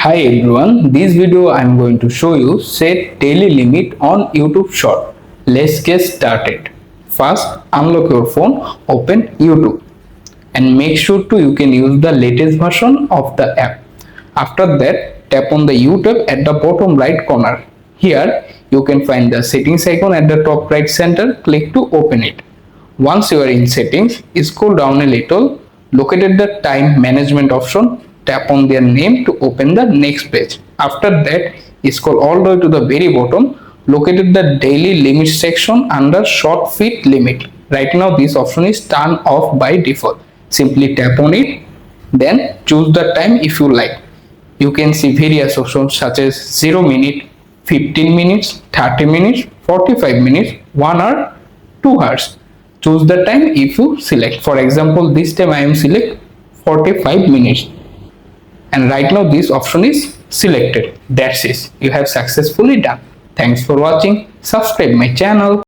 Hi everyone, this video I am going to show you set daily limit on YouTube Short. Let's get started. First, unlock your phone, open YouTube and make sure you can use the latest version of the app. After that, tap on the YouTube at the bottom right corner. Here, you can find the settings icon at the top right center. Click to open it. Once you are in settings, scroll down a little, locate the time management option, tap on their name to open the next page. After that, scroll all the way to the very bottom, locate the daily limit section under short feed limit. Right now this option is turned off by default. Simply tap on it, then choose the time if you like. You can see various options such as 0 minute, 15 minutes, 30 minutes, 45 minutes, 1 hour, 2 hours. Choose the time if you select. For example, this time I am select 45 minutes. And right now this option is selected. That's it. You have successfully done. Thanks for watching. Subscribe my channel.